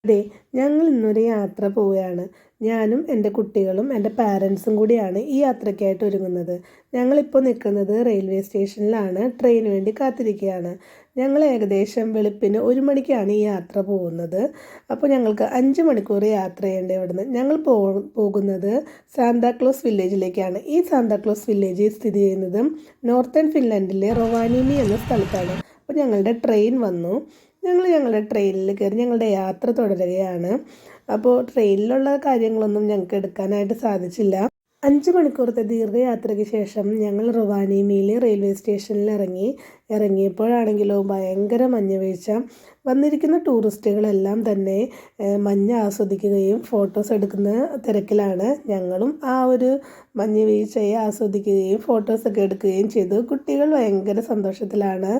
അതെ, ഞങ്ങൾ ഇന്നൊരു യാത്ര പോവുകയാണ്. ഞാനും എൻ്റെ കുട്ടികളും എൻ്റെ പാരൻസും കൂടിയാണ് ഈ യാത്രയ്ക്കായിട്ട് ഒരുങ്ങുന്നത്. ഞങ്ങളിപ്പോൾ നിൽക്കുന്നത് റെയിൽവേ സ്റ്റേഷനിലാണ്. ട്രെയിന് വേണ്ടി കാത്തിരിക്കുകയാണ്. ഞങ്ങൾ ഏകദേശം വെളുപ്പിന് 1 മണിക്കാണ് ഈ യാത്ര പോകുന്നത്. അപ്പോൾ ഞങ്ങൾക്ക് 5 മണിക്കൂർ യാത്ര ചെയ്യേണ്ടത് ഇവിടുന്ന്. ഞങ്ങൾ പോകുന്നത് സാന്താക്ലോസ് വില്ലേജിലേക്കാണ്. ഈ സാന്താക്ലോസ് വില്ലേജ് സ്ഥിതി ചെയ്യുന്നത് നോർത്തേൺ ഫിൻലാൻഡിലെ റൊവാനിമി എന്ന സ്ഥലത്താണ്. അപ്പോൾ ഞങ്ങളുടെ ട്രെയിൻ വന്നു. ഞങ്ങളുടെ ട്രെയിനിൽ കയറി ഞങ്ങളുടെ യാത്ര തുടരുകയാണ്. അപ്പോൾ ട്രെയിനിലുള്ള കാര്യങ്ങളൊന്നും ഞങ്ങൾക്ക് എടുക്കാനായിട്ട് സാധിച്ചില്ല. 5 മണിക്കൂറത്തെ ദീർഘയാത്രയ്ക്ക് ശേഷം ഞങ്ങൾ റൊവാനിമിയിലെ റെയിൽവേ സ്റ്റേഷനിൽ ഇറങ്ങിയപ്പോഴാണെങ്കിലോ ഭയങ്കര മഞ്ഞ് വീഴ്ച. വന്നിരിക്കുന്ന ടൂറിസ്റ്റുകളെല്ലാം തന്നെ മഞ്ഞ് ആസ്വദിക്കുകയും ഫോട്ടോസ് എടുക്കുന്ന തിരക്കിലാണ്. ഞങ്ങളും ആ ഒരു മഞ്ഞ് വീഴ്ചയെ ആസ്വദിക്കുകയും ഫോട്ടോസൊക്കെ എടുക്കുകയും ചെയ്തു. കുട്ടികൾ ഭയങ്കര സന്തോഷത്തിലാണ്.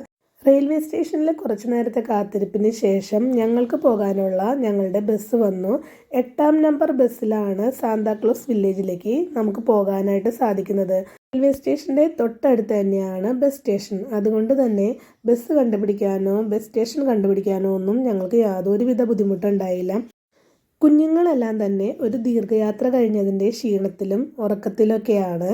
റെയിൽവേ സ്റ്റേഷനിൽ കുറച്ച് നേരത്തെ കാത്തിരിപ്പിന് ശേഷം ഞങ്ങൾക്ക് പോകാനുള്ള ഞങ്ങളുടെ ബസ് വന്നു. 8-ാം നമ്പർ ബസ്സിലാണ് സാന്താക്ലോസ് വില്ലേജിലേക്ക് നമുക്ക് പോകാനായിട്ട് സാധിക്കുന്നത്. റെയിൽവേ സ്റ്റേഷൻ്റെ തൊട്ടടുത്ത് തന്നെയാണ് ബസ് സ്റ്റേഷൻ. അതുകൊണ്ട് തന്നെ ബസ് സ്റ്റേഷൻ കണ്ടുപിടിക്കാനോ ഒന്നും ഞങ്ങൾക്ക് യാതൊരുവിധ ബുദ്ധിമുട്ടുണ്ടായില്ല. കുഞ്ഞുങ്ങളെല്ലാം തന്നെ ഒരു ദീർഘയാത്ര കഴിഞ്ഞതിൻ്റെ ക്ഷീണത്തിലും ഉറക്കത്തിലൊക്കെയാണ്.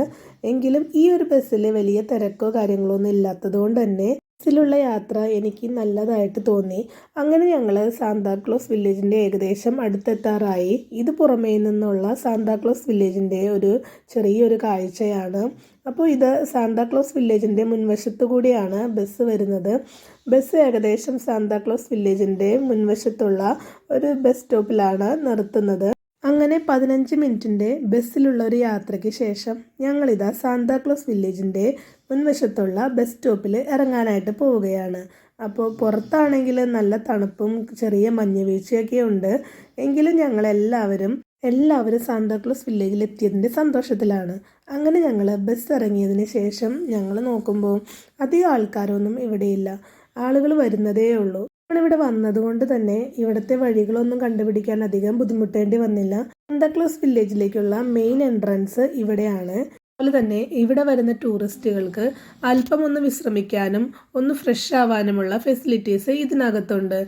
എങ്കിലും ഈ ഒരു ബസ്സിൽ വലിയ തിരക്കോ കാര്യങ്ങളോ ഒന്നും ഇല്ലാത്തതുകൊണ്ട് തന്നെ ബസ്സിലുള്ള യാത്ര എനിക്ക് നല്ലതായിട്ട് തോന്നി. അങ്ങനെ ഞങ്ങൾ സാന്താക്ലോസ് വില്ലേജിൻ്റെ ഏകദേശം അടുത്തെത്താറായി. ഇത് പുറമേ നിന്നുള്ള സാന്താക്ലോസ് വില്ലേജിൻ്റെ ഒരു ചെറിയൊരു കാഴ്ചയാണ്. അപ്പോൾ ഇത് സാന്താക്ലോസ് വില്ലേജിൻ്റെ മുൻവശത്തു കൂടിയാണ് ബസ് വരുന്നത്. ബസ് ഏകദേശം സാന്താക്ലോസ് വില്ലേജിൻ്റെ മുൻവശത്തുള്ള ഒരു ബസ് സ്റ്റോപ്പിലാണ് നിർത്തുന്നത്. അങ്ങനെ 15 മിനിറ്റിൻ്റെ ബസ്സിലുള്ള ഒരു യാത്രയ്ക്ക് ശേഷം ഞങ്ങളിതാ സാന്താക്ലോസ് വില്ലേജിൻ്റെ മുൻവശത്തുള്ള ബസ് സ്റ്റോപ്പിൽ ഇറങ്ങാനായിട്ട് പോവുകയാണ്. അപ്പോൾ പുറത്താണെങ്കിൽ നല്ല തണുപ്പും ചെറിയ മഞ്ഞ് വീഴ്ചയൊക്കെ ഉണ്ട്. എങ്കിലും ഞങ്ങളെല്ലാവരും സാന്താക്ലോസ് വില്ലേജിൽ എത്തിയതിൻ്റെ സന്തോഷത്തിലാണ്. അങ്ങനെ ഞങ്ങൾ ബസ് ഇറങ്ങിയതിന് ശേഷം ഞങ്ങൾ നോക്കുമ്പോൾ അധികം ആൾക്കാരൊന്നും ഇവിടെയില്ല. ആളുകൾ വരുന്നതേ ഉള്ളൂ. നമ്മളിവിടെ വന്നതുകൊണ്ട് തന്നെ ഇവിടുത്തെ വഴികളൊന്നും കണ്ടുപിടിക്കാൻ അധികം ബുദ്ധിമുട്ടേണ്ടി വന്നില്ല. സാന്താക്ലോസ് വില്ലേജിലേക്കുള്ള മെയിൻ എൻട്രൻസ് ഇവിടെയാണ്. അതുപോലെ തന്നെ ഇവിടെ വരുന്ന ടൂറിസ്റ്റുകൾക്ക് അല്പം ഒന്ന് വിശ്രമിക്കാനും ഒന്ന് ഫ്രഷ് ആവാനുമുള്ള ഫെസിലിറ്റീസ് ഇതിനകത്തുണ്ട്.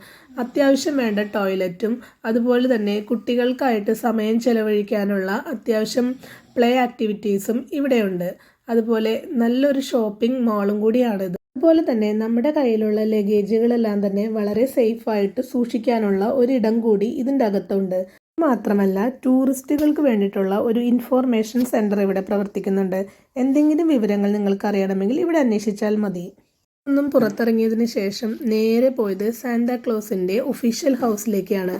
അത്യാവശ്യം വേണ്ട ടോയ്ലറ്റും അതുപോലെ തന്നെ കുട്ടികൾക്കായിട്ട് സമയം ചെലവഴിക്കാനുള്ള അത്യാവശ്യം പ്ലേ ആക്ടിവിറ്റീസും ഇവിടെയുണ്ട്. അതുപോലെ നല്ലൊരു ഷോപ്പിംഗ് മാളും കൂടിയാണിത്. അതുപോലെ തന്നെ നമ്മുടെ കയ്യിലുള്ള ലഗേജുകളെല്ലാം തന്നെ വളരെ സേഫായിട്ട് സൂക്ഷിക്കാനുള്ള ഒരിടം കൂടി ഇതിൻ്റെ അകത്തുണ്ട്. മാത്രമല്ല ടൂറിസ്റ്റുകൾക്ക് വേണ്ടിയിട്ടുള്ള ഒരു ഇൻഫോർമേഷൻ സെൻറ്റർ ഇവിടെ പ്രവർത്തിക്കുന്നുണ്ട്. എന്തെങ്കിലും വിവരങ്ങൾ നിങ്ങൾക്ക് അറിയണമെങ്കിൽ ഇവിടെ അന്വേഷിച്ചാൽ മതി. ഒന്നും പുറത്തിറങ്ങിയതിന് ശേഷം നേരെ പോയത് സാന്താക്ലോസിൻ്റെ ഒഫീഷ്യൽ ഹൗസിലേക്കാണ്.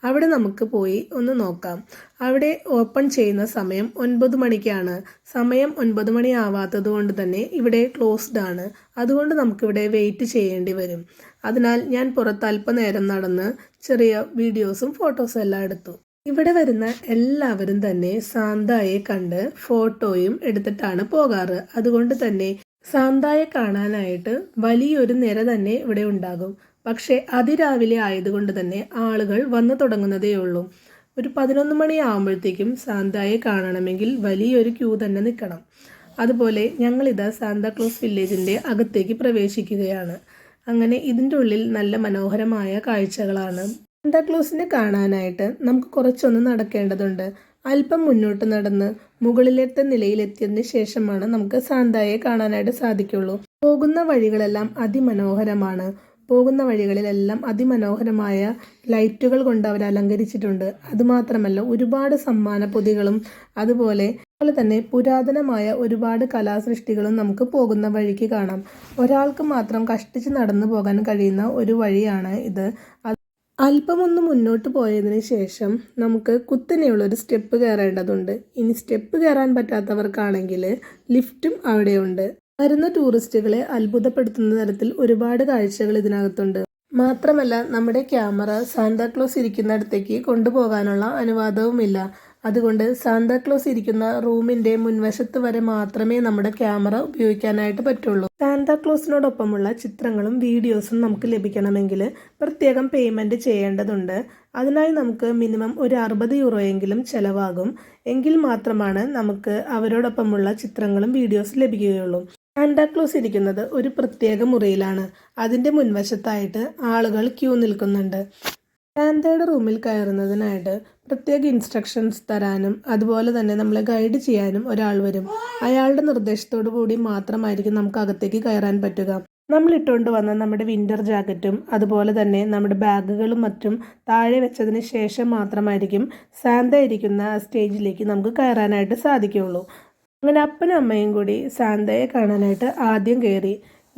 അവിടെ നമുക്ക് പോയി ഒന്ന് നോക്കാം. അവിടെ ഓപ്പൺ ചെയ്യുന്ന സമയം 9 മണിക്കാണ്. സമയം 9 മണി ആവാത്തത് കൊണ്ട് തന്നെ ഇവിടെ ക്ലോസ്ഡ് ആണ്. അതുകൊണ്ട് നമുക്കിവിടെ വെയിറ്റ് ചെയ്യേണ്ടി വരും. അതിനാൽ ഞാൻ പുറത്ത് അല്പനേരം നടന്ന് ചെറിയ വീഡിയോസും ഫോട്ടോസും എല്ലാം എടുത്തു. ഇവിടെ വരുന്ന എല്ലാവരും തന്നെ സാന്തായെ കണ്ട് ഫോട്ടോയും എടുത്തിട്ടാണ് പോകാറ്. അതുകൊണ്ട് തന്നെ സാന്തായെ കാണാനായിട്ട് വലിയൊരു നിര തന്നെ ഇവിടെ ഉണ്ടാകും. പക്ഷേ അതിരാവിലെ ആയതുകൊണ്ട് തന്നെ ആളുകൾ വന്നു തുടങ്ങുന്നതേ ഉള്ളൂ. ഒരു 11 മണി ആകുമ്പോഴത്തേക്കും സാന്തായെ കാണണമെങ്കിൽ വലിയൊരു ക്യൂ തന്നെ നിൽക്കണം. അതുപോലെ ഞങ്ങളിതാ സാന്താക്ലോസ് വില്ലേജിൻ്റെ അകത്തേക്ക് പ്രവേശിക്കുകയാണ്. അങ്ങനെ ഇതിൻ്റെ ഉള്ളിൽ നല്ല മനോഹരമായ കാഴ്ചകളാണ്. സാന്താക്ലോസിനെ കാണാനായിട്ട് നമുക്ക് കുറച്ചൊന്ന് നടക്കേണ്ടതുണ്ട്. അല്പം മുന്നോട്ട് നടന്ന് മുകളിലത്തെ നിലയിലെത്തിയതിന് ശേഷമാണ് നമുക്ക് സാന്തായെ കാണാനായിട്ട് സാധിക്കുള്ളൂ. പോകുന്ന വഴികളെല്ലാം അതിമനോഹരമാണ്. പോകുന്ന വഴികളിലെല്ലാം അതിമനോഹരമായ ലൈറ്റുകൾ കൊണ്ട് അവർ അലങ്കരിച്ചിട്ടുണ്ട്. അതുമാത്രമല്ല ഒരുപാട് സമ്മാന പൊതികളും അതുപോലെ തന്നെ പുരാതനമായ ഒരുപാട് കലാസൃഷ്ടികളും നമുക്ക് പോകുന്ന വഴിക്ക് കാണാം. ഒരാൾക്ക് മാത്രം കഷ്ടിച്ച് നടന്നു പോകാൻ കഴിയുന്ന ഒരു വഴിയാണ് ഇത്. അല്പമൊന്ന് മുന്നോട്ട് പോയതിന് ശേഷം നമുക്ക് കുത്തനെയുള്ളൊരു സ്റ്റെപ്പ് കയറേണ്ടതുണ്ട്. ഇനി സ്റ്റെപ്പ് കയറാൻ പറ്റാത്തവർക്കാണെങ്കിൽ ലിഫ്റ്റും അവിടെയുണ്ട്. വരുന്ന ടൂറിസ്റ്റുകളെ അത്ഭുതപ്പെടുത്തുന്ന തരത്തിൽ ഒരുപാട് കാഴ്ചകൾ ഇതിനകത്തുണ്ട്. മാത്രമല്ല നമ്മുടെ ക്യാമറ സാന്താക്ലോസ് ഇരിക്കുന്നിടത്തേക്ക് കൊണ്ടുപോകാനുള്ള അനുവാദവുമില്ല. അതുകൊണ്ട് സാന്താക്ലോസ് ഇരിക്കുന്ന റൂമിൻ്റെ മുൻവശത്ത് വരെ മാത്രമേ നമ്മുടെ ക്യാമറ ഉപയോഗിക്കാനായിട്ട് പറ്റുള്ളൂ. സാന്താക്ലോസിനോടൊപ്പമുള്ള ചിത്രങ്ങളും വീഡിയോസും നമുക്ക് ലഭിക്കണമെങ്കിൽ പ്രത്യേകം പേയ്മെൻറ്റ് ചെയ്യേണ്ടതുണ്ട്. അതിനായി നമുക്ക് മിനിമം ഒരു 60 യൂറോയെങ്കിലും ചിലവാകും. എങ്കിൽ മാത്രമാണ് നമുക്ക് അവരോടൊപ്പമുള്ള ചിത്രങ്ങളും വീഡിയോസും ലഭിക്കുകയുള്ളൂ. സാന്താക്ലോസ് ഇരിക്കുന്നത് ഒരു പ്രത്യേക മുറിയിലാണ്. അതിൻ്റെ മുൻവശത്തായിട്ട് ആളുകൾ ക്യൂ നിൽക്കുന്നുണ്ട്. സാന്തയുടെ റൂമിൽ കയറുന്നതിനായിട്ട് പ്രത്യേക ഇൻസ്ട്രക്ഷൻസ് തരാനും അതുപോലെ തന്നെ നമ്മളെ ഗൈഡ് ചെയ്യാനും ഒരാൾ വരും. അയാളുടെ നിർദ്ദേശത്തോടു കൂടി മാത്രമായിരിക്കും നമുക്ക് അകത്തേക്ക് കയറാൻ പറ്റുക. നമ്മൾ ഇട്ടുകൊണ്ട് വന്ന നമ്മുടെ വിൻ്റർ ജാക്കറ്റും അതുപോലെ തന്നെ നമ്മുടെ ബാഗുകളും മറ്റും താഴെ വെച്ചതിന് ശേഷം മാത്രമായിരിക്കും സാന്ത ഇരിക്കുന്ന സ്റ്റേജിലേക്ക് നമുക്ക് കയറാനായിട്ട് സാധിക്കുകയുള്ളൂ. അങ്ങനെ അപ്പനും അമ്മയും കൂടി സാന്തയെ കാണാനായിട്ട് ആദ്യം കയറി.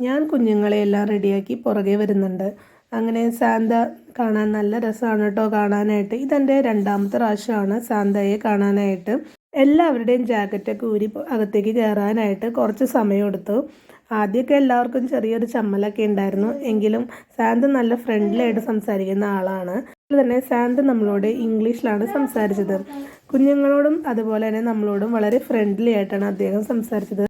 ഞാൻ കുഞ്ഞുങ്ങളെയെല്ലാം റെഡിയാക്കി പുറകെ വരുന്നുണ്ട്. അങ്ങനെ സാന്ത കാണാൻ നല്ല രസമാണ് കേട്ടോ കാണാനായിട്ട്. ഇതെൻ്റെ രണ്ടാമത്തെ പ്രാവശ്യമാണ് സാന്തയെ കാണാനായിട്ട്. എല്ലാവരുടെയും ജാക്കറ്റൊക്കെ ഊരി അകത്തേക്ക് കയറാനായിട്ട് കുറച്ച് സമയമെടുത്തു. ആദ്യമൊക്കെ എല്ലാവർക്കും ചെറിയൊരു ചമ്മലൊക്കെ ഉണ്ടായിരുന്നു. എങ്കിലും സാന്ത നല്ല ഫ്രണ്ട്ലി ആയിട്ട് സംസാരിക്കുന്ന ആളാണ്. അതുപോലെ തന്നെ സാന്ത നമ്മളോട് ഇംഗ്ലീഷിലാണ് സംസാരിച്ചത്. കുഞ്ഞുങ്ങളോടും അതുപോലെ തന്നെ നമ്മളോടും വളരെ ഫ്രണ്ട്ലി ആയിട്ടാണ് അദ്ദേഹം സംസാരിച്ചത്.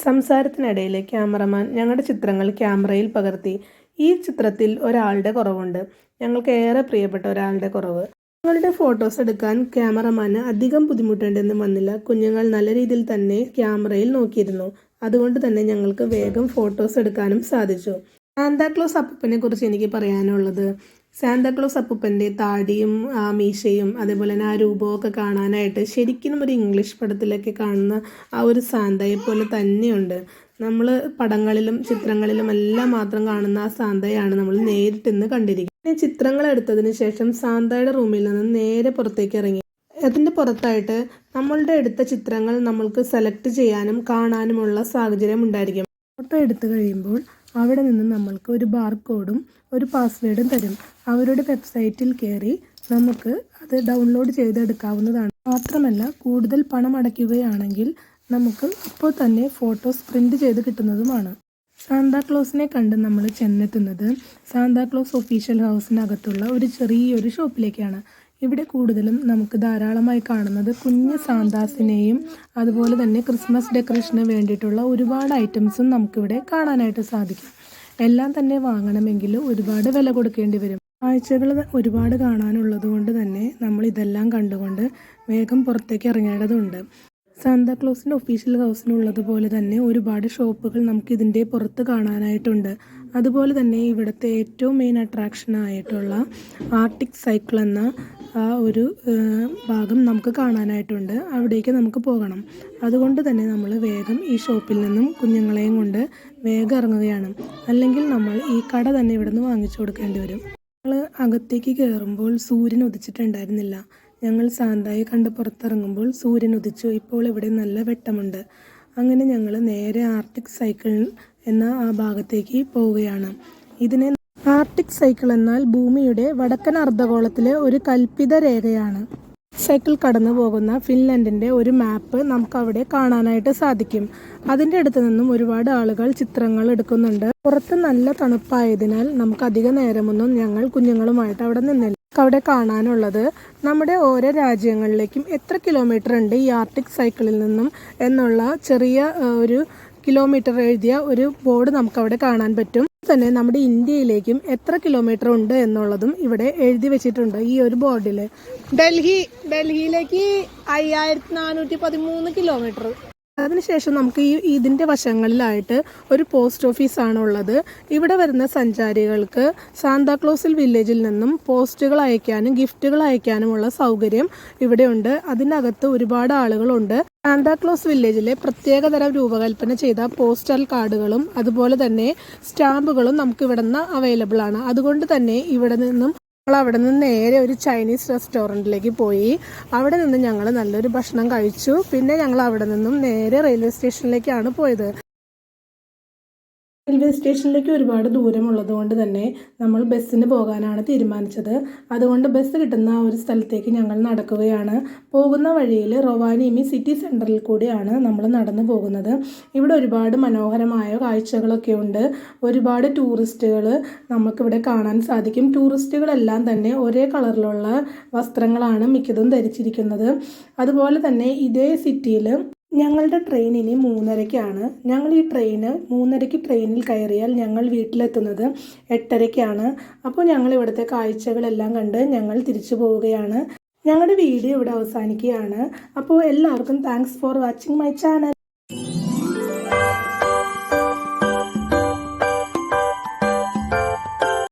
സംസാരത്തിനിടയിൽ ക്യാമറമാൻ ഞങ്ങളുടെ ചിത്രങ്ങൾ ക്യാമറയിൽ പകർത്തി. ഈ ചിത്രത്തിൽ ഒരാളുടെ കുറവുണ്ട്, ഞങ്ങൾക്ക് ഏറെ പ്രിയപ്പെട്ട ഒരാളുടെ കുറവ്. ഞങ്ങളുടെ ഫോട്ടോസ് എടുക്കാൻ ക്യാമറമാന് അധികം ബുദ്ധിമുട്ടേണ്ടെന്നും വന്നില്ല. കുഞ്ഞുങ്ങൾ നല്ല രീതിയിൽ തന്നെ ക്യാമറയിൽ നോക്കിയിരുന്നു. അതുകൊണ്ട് തന്നെ ഞങ്ങൾക്ക് വേഗം ഫോട്ടോസ് എടുക്കാനും സാധിച്ചു. സാന്താക്ലോസ് അപ്പൂപ്പനെ കുറിച്ച് എനിക്ക് പറയാനുള്ളത്, സാന്താക്ലോസ് അപ്പൂപ്പൻ്റെ താടിയും ആ മീശയും അതേപോലെ തന്നെ ആ രൂപമൊക്കെ കാണാനായിട്ട് ശരിക്കും ഒരു ഇംഗ്ലീഷ് പടത്തിലൊക്കെ കാണുന്ന ആ ഒരു സാന്തയെ പോലെ തന്നെയുണ്ട്. നമ്മൾ പടങ്ങളിലും ചിത്രങ്ങളിലും എല്ലാം മാത്രം കാണുന്ന ആ സാന്തയാണ് നമ്മൾ നേരിട്ടിന്ന് കണ്ടിരിക്കുന്നത്. ചിത്രങ്ങൾ എടുത്തതിന് ശേഷം സാന്തയുടെ റൂമിൽ നിന്ന് നേരെ പുറത്തേക്ക് ഇറങ്ങി. അതിൻ്റെ പുറത്തായിട്ട് നമ്മളുടെ എടുത്ത ചിത്രങ്ങൾ നമ്മൾക്ക് സെലക്ട് ചെയ്യാനും കാണാനുമുള്ള സാഹചര്യം ഉണ്ടായിരിക്കും. ഫോട്ടോ എടുത്തു കഴിയുമ്പോൾ അവിടെ നിന്ന് നമ്മൾക്ക് ഒരു ബാർകോഡും ഒരു പാസ്വേഡും തരും. അവരുടെ വെബ്സൈറ്റിൽ കയറി നമുക്ക് അത് ഡൗൺലോഡ് ചെയ്തെടുക്കാവുന്നതാണ്. മാത്രമല്ല കൂടുതൽ പണം അടയ്ക്കുകയാണെങ്കിൽ നമുക്ക് ഇപ്പോൾ തന്നെ ഫോട്ടോസ് പ്രിൻ്റ് ചെയ്ത് കിട്ടുന്നതുമാണ്. സാന്താക്ലോസിനെ കണ്ട് നമ്മൾ ചെന്നെത്തുന്നത് സാന്താക്ലോസ് ഒഫീഷ്യൽ ഹൗസിനകത്തുള്ള ഒരു ചെറിയൊരു ഷോപ്പിലേക്കാണ്. ഇവിടെ കൂടുതലും നമുക്ക് ധാരാളമായി കാണുന്നത് കുഞ്ഞ് സാന്താസിനെയും അതുപോലെ തന്നെ ക്രിസ്മസ് ഡെക്കറേഷന് വേണ്ടിയിട്ടുള്ള ഒരുപാട് ഐറ്റംസും നമുക്കിവിടെ കാണാനായിട്ട് സാധിക്കും. എല്ലാം തന്നെ വാങ്ങണമെങ്കിൽ ഒരുപാട് വില കൊടുക്കേണ്ടി വരും. കാഴ്ചകൾ ഒരുപാട് കാണാനുള്ളത് കൊണ്ട് തന്നെ നമ്മൾ ഇതെല്ലാം കണ്ടുകൊണ്ട് വേഗം പുറത്തേക്ക് ഇറങ്ങേണ്ടതുണ്ട്. സാന്താക്ലോസിൻ്റെ ഒഫീഷ്യൽ ഹൗസിനുള്ളതുപോലെ തന്നെ ഒരുപാട് ഷോപ്പുകൾ നമുക്ക് ഇതിൻ്റെ പുറത്ത് കാണാനായിട്ടുണ്ട്. അതുപോലെ തന്നെ ഇവിടുത്തെ ഏറ്റവും മെയിൻ അട്രാക്ഷനായിട്ടുള്ള ആർട്ടിക് സൈക്കിൾ എന്ന ആ ഒരു ഭാഗം നമുക്ക് കാണാനായിട്ടുണ്ട്. അവിടേക്ക് നമുക്ക് പോകണം. അതുകൊണ്ട് തന്നെ നമ്മൾ വേഗം ഈ ഷോപ്പിൽ നിന്നും കുഞ്ഞുങ്ങളെയും കൊണ്ട് വേഗം ഇറങ്ങുകയാണ്. അല്ലെങ്കിൽ നമ്മൾ ഈ കട തന്നെ ഇവിടെ നിന്ന് വാങ്ങിച്ചു കൊടുക്കേണ്ടി വരും. ഞങ്ങൾ അകത്തേക്ക് കയറുമ്പോൾ സൂര്യൻ ഉദിച്ചിട്ടുണ്ടായിരുന്നില്ല. ഞങ്ങൾ സാന്തായെ കണ്ട് പുറത്തിറങ്ങുമ്പോൾ സൂര്യൻ ഉദിച്ചു. ഇപ്പോൾ ഇവിടെ നല്ല വെട്ടമുണ്ട്. അങ്ങനെ ഞങ്ങൾ നേരെ ആർട്ടിക് സൈക്കിൾ എന്ന ആ ഭാഗത്തേക്ക് പോവുകയാണ്. ഇതിനെ ആർട്ടിക് സൈക്കിൾ എന്നാൽ ഭൂമിയുടെ വടക്കൻ അർദ്ധഗോളത്തിലെ ഒരു കൽപ്പിത രേഖയാണ്. സൈക്കിൾ കടന്നു പോകുന്ന ഫിൻലൻഡിൻ്റെ ഒരു മാപ്പ് നമുക്ക് അവിടെ കാണാനായിട്ട് സാധിക്കും. അതിൻ്റെ അടുത്ത് നിന്നും ഒരുപാട് ആളുകൾ ചിത്രങ്ങൾ എടുക്കുന്നുണ്ട്. പുറത്ത് നല്ല തണുപ്പായതിനാൽ നമുക്ക് അധിക നേരമൊന്നും ഞങ്ങൾ കുഞ്ഞുങ്ങളുമായിട്ട് അവിടെ നിന്നില്ല. അവിടെ കാണാനുള്ളത് നമ്മുടെ ഓരോ രാജ്യങ്ങളിലേക്കും എത്ര കിലോമീറ്റർ ഉണ്ട് ഈ ആർട്ടിക് സൈക്കിളിൽ നിന്നും എന്നുള്ള ചെറിയ ഒരു കിലോമീറ്റർ എഴുതിയ ഒരു ബോർഡ് നമുക്കവിടെ കാണാൻ പറ്റും. തന്നെ നമ്മുടെ ഇന്ത്യയിലേക്കും എത്ര കിലോമീറ്റർ ഉണ്ട് എന്നുള്ളതും ഇവിടെ എഴുതി വെച്ചിട്ടുണ്ട് ഈ ഒരു ബോർഡിൽ. ഡൽഹിയിലേക്ക് 5413 കിലോമീറ്റർ. അതിനുശേഷം നമുക്ക് ഇതിൻ്റെ വശങ്ങളിലായിട്ട് ഒരു പോസ്റ്റ് ഓഫീസാണ് ഉള്ളത്. ഇവിടെ വരുന്ന സഞ്ചാരികൾക്ക് സാന്താക്ലോസിൽ വില്ലേജിൽ നിന്നും പോസ്റ്റുകൾ അയക്കാനും ഗിഫ്റ്റുകൾ അയക്കാനുമുള്ള സൗകര്യം ഇവിടെയുണ്ട്. അതിനകത്ത് ഒരുപാട് ആളുകളുണ്ട്. സാന്താക്ലോസ് വില്ലേജിലെ പ്രത്യേകതരം രൂപകൽപ്പന ചെയ്ത പോസ്റ്റൽ കാർഡുകളും അതുപോലെ തന്നെ സ്റ്റാമ്പുകളും നമുക്ക് ഇവിടെ നിന്ന് അവൈലബിൾ ആണ്. അതുകൊണ്ട് തന്നെ ഇവിടെ നിന്ന് നേരെ ഒരു ചൈനീസ് റെസ്റ്റോറൻറ്റിലേക്ക് പോയി. അവിടെ നിന്ന് ഞങ്ങൾ നല്ലൊരു ഭക്ഷണം കഴിച്ചു. പിന്നെ ഞങ്ങൾ അവിടെ നിന്നും നേരെ റെയിൽവേ സ്റ്റേഷനിലേക്കാണ് പോയത്. റെയിൽവേ സ്റ്റേഷനിലേക്ക് ഒരുപാട് ദൂരമുള്ളത് കൊണ്ട് തന്നെ നമ്മൾ ബസ്സിന് പോകാനാണ് തീരുമാനിച്ചത്. അതുകൊണ്ട് ബസ് കിട്ടുന്ന ഒരു സ്ഥലത്തേക്ക് ഞങ്ങൾ നടക്കുകയാണ്. പോകുന്ന വഴിയിൽ റൊവാനിയമി സിറ്റി സെൻറ്ററിൽ കൂടിയാണ് നമ്മൾ നടന്നു പോകുന്നത്. ഇവിടെ ഒരുപാട് മനോഹരമായ കാഴ്ചകളൊക്കെ ഉണ്ട്. ഒരുപാട് ടൂറിസ്റ്റുകൾ നമുക്കിവിടെ കാണാൻ സാധിക്കും. ടൂറിസ്റ്റുകളെല്ലാം തന്നെ ഒരേ കളറിലുള്ള വസ്ത്രങ്ങളാണ് മിക്കതും ധരിച്ചിരിക്കുന്നത്. അതുപോലെ തന്നെ ഇതേ സിറ്റിയിൽ ഞങ്ങളുടെ ട്രെയിൻ ഇനി 3:30-ക്കാണ്. ഞങ്ങൾ ഈ 3:30-ക്ക് ട്രെയിനിൽ കയറിയാൽ ഞങ്ങൾ വീട്ടിലെത്തുന്നത് 8:30-ക്കാണ്. അപ്പോൾ ഞങ്ങൾ ഇവിടുത്തെ കാഴ്ചകളെല്ലാം കണ്ട് ഞങ്ങൾ തിരിച്ചു പോവുകയാണ്. ഞങ്ങളുടെ വീഡിയോ ഇവിടെ അവസാനിക്കുകയാണ്. അപ്പോൾ എല്ലാവർക്കും thanks for watching my channel.